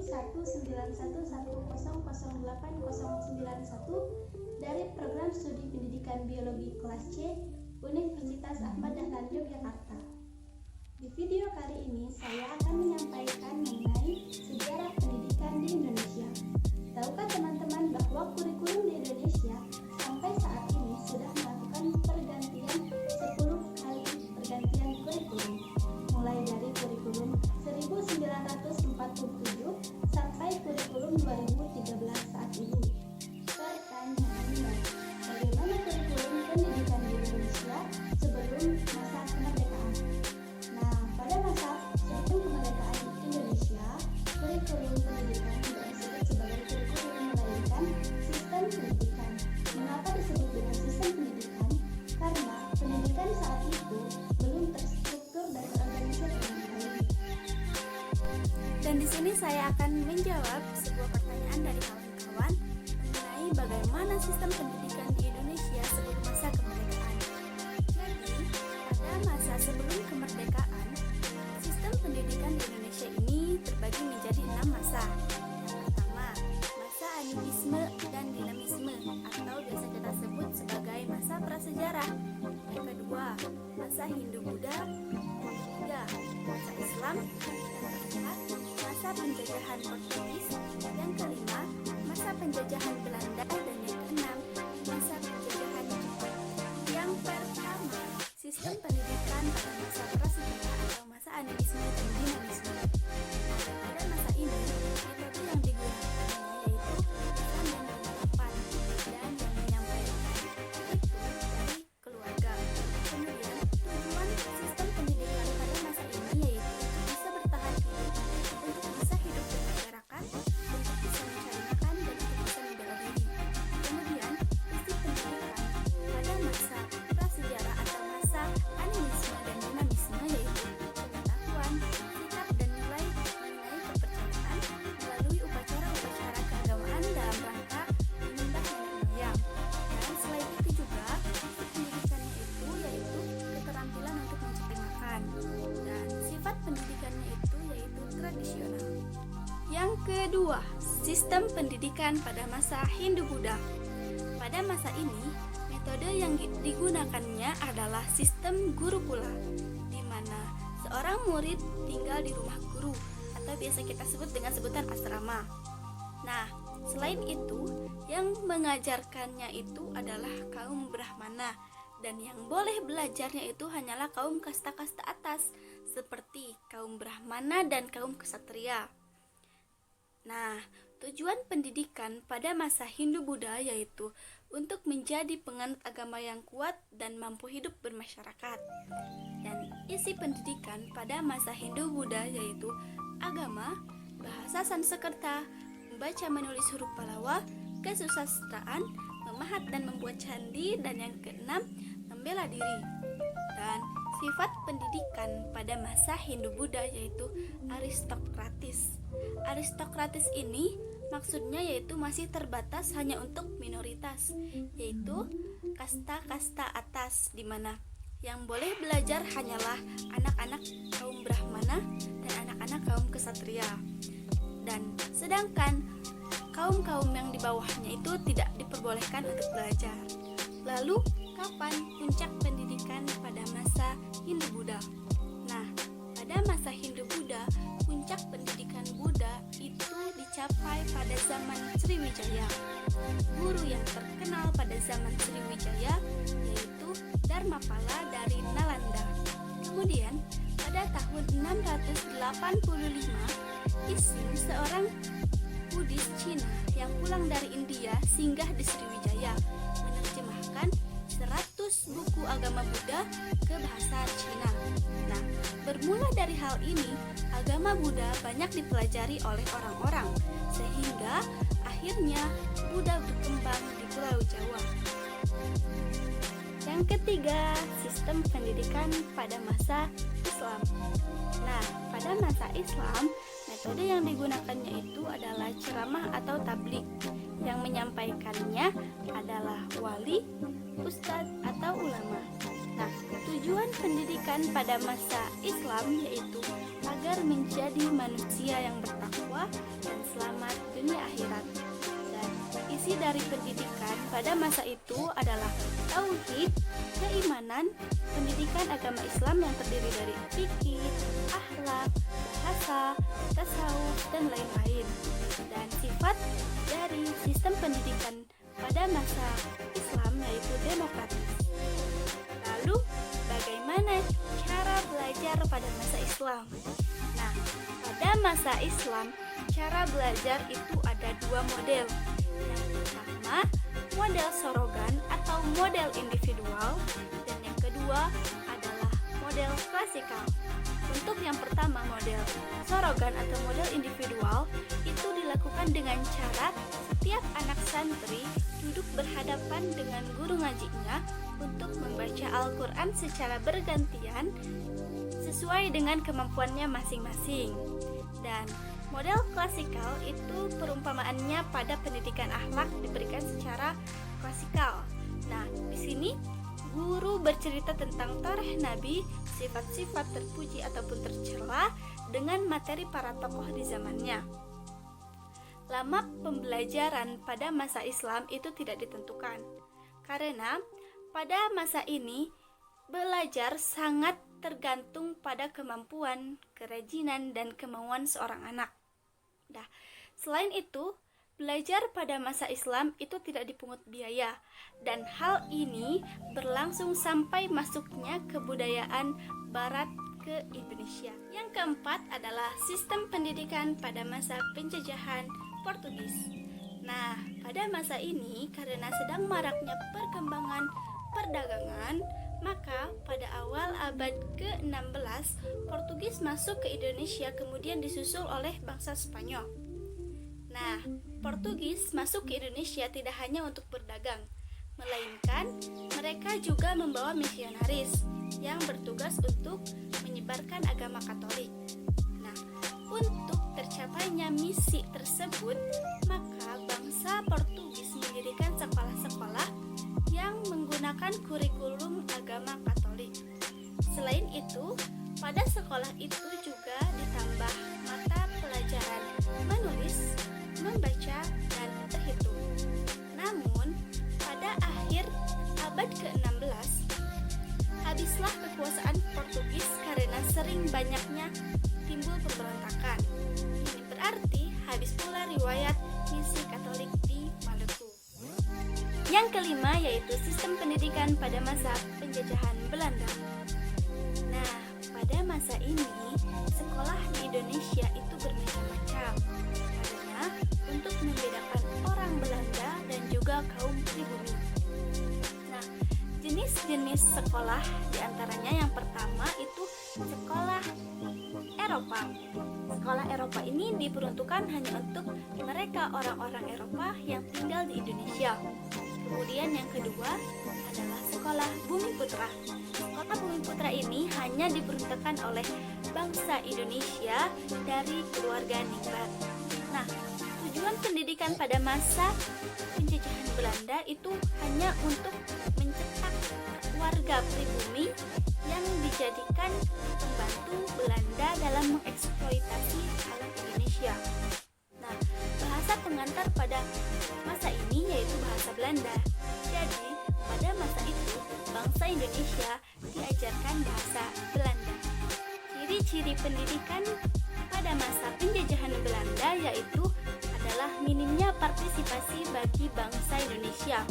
NIM 191100891 dari Program Studi Pendidikan Biologi Kelas C Universitas Ahmad Dahlan Yogyakarta. Di video kali ini saya akan menyampaikan mengenai sejarah pendidikan di Indonesia. Tahukah teman-teman bahwa kurikulum di Indonesia sampai saat ini sudah melakukan pergantian 10 kali pergantian kurikulum, mulai dari kurikulum 1947 sampai kurikulum 2013 saat ini. Pertanyaannya, bagaimana kurikulum pendidikan di Indonesia sebelum masa kemerdekaan? Nah, pada masa sebelum kemerdekaan Indonesia, kurikulum pendidikan tidak disebut sebagai kurikulum melainkan sistem pendidikan. Mengapa disebut dengan sistem pendidikan? Karena pendidikan saat itu belum terstruktur dan terorganisir dengan baik. Dan di sini saya akan menjawab sebuah pertanyaan dari kawan-kawan mengenai bagaimana sistem pendidikan di Indonesia sebelum masa kemerdekaan. Jadi, pada masa sebelum kemerdekaan, sistem pendidikan di Indonesia ini terbagi menjadi 6 masa. Yang pertama, masa animisme dan dinamisme atau biasa kita sebut sebagai masa prasejarah. Yang kedua, masa Hindu-Buddha. Yang ketiga, masa Islam. Yang keempat, masa penjajahan Portugis. Yang kelima, masa penjajahan Belanda. Dan yang keenam, masa penjajahan Jepang. Yang pertama, sistem pendidikan pada masa prasejarah atau masa animisme dan dinamisme. Pada masa ini, metode yang digunakan yaitu pesan dan penerapan dan yang menyampaikan itu dari keluarga. Kemudian, tujuan sistem pendidikan pada masa ini yaitu untuk bisa bertahan hidup, untuk bisa hidup bermasyarakat, untuk bisa mencari makan, dan untuk bisa membela diri. Kemudian, prinsip pendidikan pada masa prasejarah atau masa animisme dan dinamisme yaitu pengetahuan, sikap dan nilai mengenai kepercayaan melalui upacara-upacara keagamaan dalam rangka menyembah nenek moyang. Dan selain itu juga prinsip pendidikannya itu yaitu keterampilan untuk mencari makan. Dan sifat pendidikannya itu yaitu tradisional. Yang kedua, sistem pendidikan pada masa Hindu-Buddha. Pada masa ini, metode yang digunakannya adalah sistem gurukula, di mana seorang murid tinggal di rumah guru atau biasa kita sebut dengan sebutan asrama. Nah, selain itu, yang mengajarkannya itu adalah kaum Brahmana, dan yang boleh belajarnya itu hanyalah kaum kasta-kasta atas, seperti kaum Brahmana dan kaum ksatria. Nah, tujuan pendidikan pada masa Hindu-Buddha yaitu untuk menjadi penganut agama yang kuat dan mampu hidup bermasyarakat. Dan isi pendidikan pada masa Hindu-Buddha yaitu agama, bahasa Sanskerta, membaca menulis huruf Pallawa, kesusastraan, memahat dan membuat candi, dan yang keenam, membela diri. Dan sifat pendidikan pada masa Hindu-Buddha yaitu aristokratis. Aristokratis ini maksudnya yaitu masih terbatas hanya untuk minoritas, yaitu kasta-kasta atas, di mana yang boleh belajar hanyalah anak-anak kaum Brahmana dan anak-anak kaum ksatria. Dan sedangkan kaum-kaum yang di bawahnya itu tidak diperbolehkan untuk belajar. Lalu, kapan puncak pendidikan pada masa Hindu-Buddha? Nah, pada masa Hindu-Buddha, puncak pendidikan Buddha itu dicapai pada zaman Sriwijaya. Guru yang terkenal pada zaman Sriwijaya yaitu Dharmapala dari Nalanda. Kemudian, pada tahun 685, Ising, seorang Buddhis Cina yang pulang dari India, singgah di Sriwijaya, menerjemahkan 100 buku agama Buddha ke bahasa Cina. Nah, bermula dari hal ini, agama Buddha banyak dipelajari oleh orang-orang, sehingga akhirnya Buddha berkembang di Pulau Jawa. Yang ketiga, sistem pendidikan pada masa Islam. Nah, pada masa Islam, metode yang digunakannya itu adalah ceramah atau tabligh. Yang menyampaikannya adalah wali, ustadz atau ulama. Nah, tujuan pendidikan pada masa Islam yaitu agar menjadi manusia yang bertakwa dan selamat dunia akhirat. Dan isi dari pendidikan pada masa itu adalah tauhid, keimanan, pendidikan agama Islam yang terdiri dari fikih, akhlak, bahasa, tasawuf, dan lain-lain. Dan sifat dari sistem pendidikan pada masa Islam yaitu demokratis. Lalu, bagaimana cara belajar pada masa Islam? Nah, pada masa Islam, cara belajar itu ada dua model. Yang pertama, model sorogan atau model individual, dan yang kedua adalah model klasikal. Untuk yang pertama, model sorogan atau model individual itu dilakukan dengan cara setiap anak santri duduk berhadapan dengan guru ngajinya untuk membaca Al-Quran secara bergantian sesuai dengan kemampuannya masing-masing. Dan model klasikal itu perumpamaannya pada pendidikan akhlak diberikan secara klasikal. Nah, di sini guru bercerita tentang tarikh Nabi, sifat-sifat terpuji ataupun tercela dengan materi para tokoh di zamannya. Lama pembelajaran pada masa Islam itu tidak ditentukan, karena pada masa ini belajar sangat tergantung pada kemampuan, kerajinan, dan kemauan seorang anak. Nah, selain itu, belajar pada masa Islam itu tidak dipungut biaya, dan hal ini berlangsung sampai masuknya kebudayaan Barat ke Indonesia. Yang keempat adalah sistem pendidikan pada masa penjajahan Portugis. Nah, pada masa ini karena sedang maraknya perkembangan perdagangan, maka pada awal abad ke-16 Portugis masuk ke Indonesia kemudian disusul oleh bangsa Spanyol. Nah, Portugis masuk ke Indonesia tidak hanya untuk berdagang, melainkan mereka juga membawa misionaris yang bertugas untuk menyebarkan agama Katolik. Nah, untuk tercapainya misi tersebut, maka bangsa Portugis mendirikan sekolah-sekolah yang menggunakan kurikulum agama Katolik. Selain itu, pada sekolah itu juga ditambah mata pelajaran menulis, membaca, dan berhitung. Namun, pada akhir abad ke-16, habislah kekuasaan Portugis karena sering banyaknya timbul pemberontakan. Ini berarti habis pula riwayat misi Katolik di Maluku. Yang kelima yaitu sistem pendidikan pada masa penjajahan Belanda. Nah, pada masa ini sekolah di Indonesia itu bermacam-macam karena untuk membedakan orang Belanda dan juga kaum pribumi. Nah, jenis-jenis sekolah diantaranya yang pertama itu sekolah Eropa. Sekolah Eropa ini diperuntukkan hanya untuk mereka orang-orang Eropa yang tinggal di Indonesia. Kemudian yang kedua adalah sekolah Bumi Putra. Sekolah Bumi Putra ini hanya diperuntukkan oleh bangsa Indonesia dari keluarga ningrat. Nah, tujuan pendidikan pada masa penjajahan Belanda itu hanya untuk mencetak warga pribumi yang dijadikan pembantu Belanda dalam mengeksploitasi alam Indonesia. Nah, bahasa pengantar pada masa ini yaitu bahasa Belanda. Jadi, pada masa itu, bangsa Indonesia diajarkan bahasa Belanda. Ciri-ciri pendidikan pada masa penjajahan Belanda yaitu adalah minimnya partisipasi bagi bangsa Indonesia.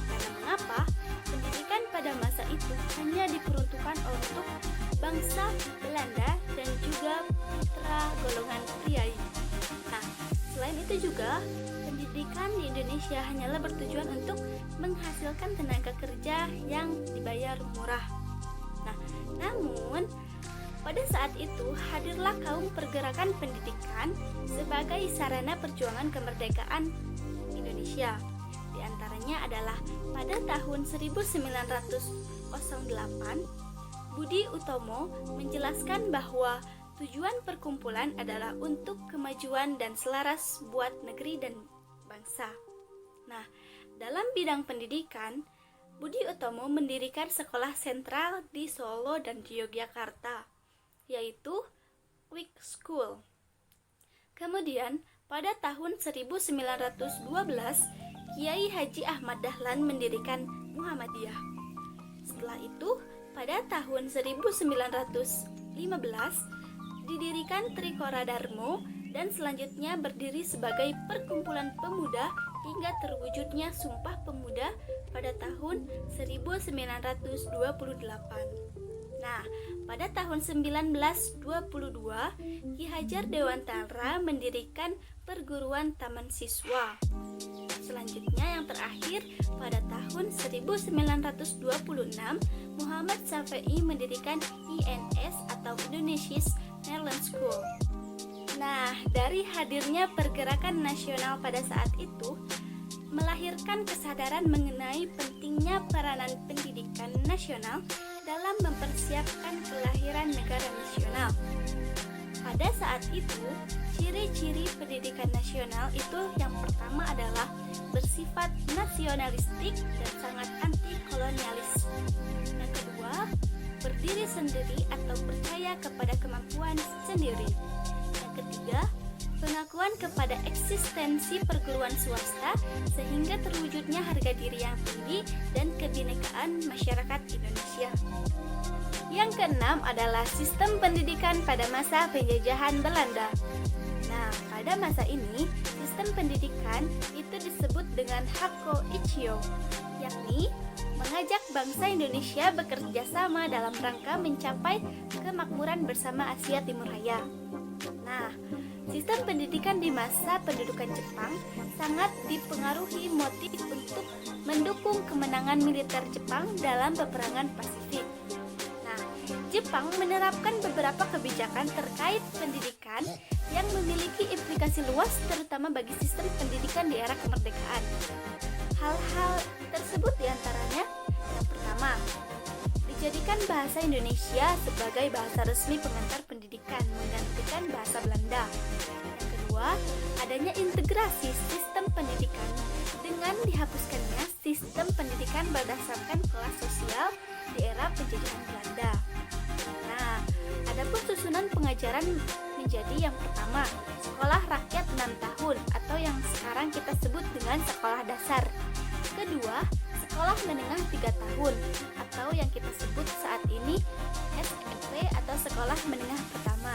Karena mengapa? Pendidikan pada masa itu hanya diperuntukkan untuk bangsa Belanda dan juga putra golongan priai. Nah, selain itu juga pendidikan di Indonesia hanyalah bertujuan untuk menghasilkan tenaga kerja yang dibayar murah. Nah, namun pada saat itu hadirlah kaum pergerakan pendidikan sebagai sarana perjuangan kemerdekaan Indonesia. Di antaranya adalah pada tahun 1908, Budi Utomo menjelaskan bahwa tujuan perkumpulan adalah untuk kemajuan dan selaras buat negeri dan bangsa. Nah, dalam bidang pendidikan, Budi Utomo mendirikan sekolah sentral di Solo dan di Yogyakarta, yaitu Wik School. Kemudian, pada tahun 1912, Kiai Haji Ahmad Dahlan mendirikan Muhammadiyah. Setelah itu, pada tahun 1915, didirikan Trikora Darmo dan selanjutnya berdiri sebagai perkumpulan pemuda hingga terwujudnya Sumpah Pemuda pada tahun 1928. Nah, pada tahun 1922, Ki Hajar Dewantara mendirikan perguruan Taman Siswa. Selanjutnya yang terakhir, pada tahun 1926, Muhammad Syafi'i mendirikan INS atau Indonesia's Netherlands School. Nah, dari hadirnya pergerakan nasional pada saat itu, melahirkan kesadaran mengenai pentingnya peranan pendidikan nasional dalam mempersiapkan kelahiran negara nasional. Pada saat itu, ciri-ciri pendidikan nasional itu yang pertama adalah bersifat nasionalistik dan sangat anti-kolonialis. Yang kedua, berdiri sendiri atau percaya kepada kemampuan sendiri. Yang ketiga, pengakuan kepada eksistensi perguruan swasta sehingga terwujudnya harga diri yang tinggi dan kebinekaan masyarakat Indonesia. Yang keenam adalah sistem pendidikan pada masa penjajahan Belanda. Nah, pada masa ini, sistem pendidikan itu disebut dengan Hakko Ichio, yakni mengajak bangsa Indonesia bekerja sama dalam rangka mencapai kemakmuran bersama Asia Timur Raya. Nah, sistem pendidikan di masa pendudukan Jepang sangat dipengaruhi motif untuk mendukung kemenangan militer Jepang dalam peperangan Pasifik. Nah, Jepang menerapkan beberapa kebijakan terkait pendidikan yang memiliki implikasi luas terutama bagi sistem pendidikan di era kemerdekaan. Hal-hal tersebut diantaranya, yang pertama, dijadikan bahasa Indonesia sebagai bahasa resmi pengantar pendidikan, menggantikan bahasa Belanda. Yang kedua, adanya integrasi sistem pendidikan dengan dihapuskannya sistem pendidikan berdasarkan kelas sosial di era penjajahan Belanda. Nah, adapun susunan pengajaran menjadi yang pertama, sekolah rakyat 6 tahun atau yang sekarang kita sebut dengan sekolah dasar. Kedua, sekolah menengah 3 tahun atau yang kita sebut saat ini SMP atau sekolah menengah pertama.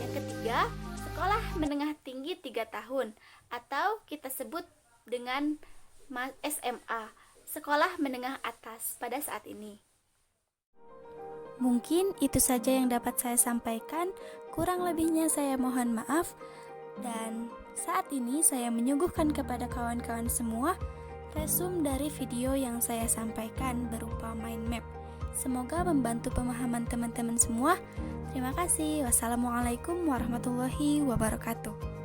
Yang ketiga, sekolah menengah tinggi 3 tahun atau kita sebut dengan SMA, sekolah menengah atas pada saat ini. Mungkin itu saja yang dapat saya sampaikan, kurang lebihnya saya mohon maaf. Dan saat ini saya menyuguhkan kepada kawan-kawan semua resum dari video yang saya sampaikan berupa mind map. Semoga membantu pemahaman teman-teman semua. Terima kasih. Wassalamualaikum warahmatullahi wabarakatuh.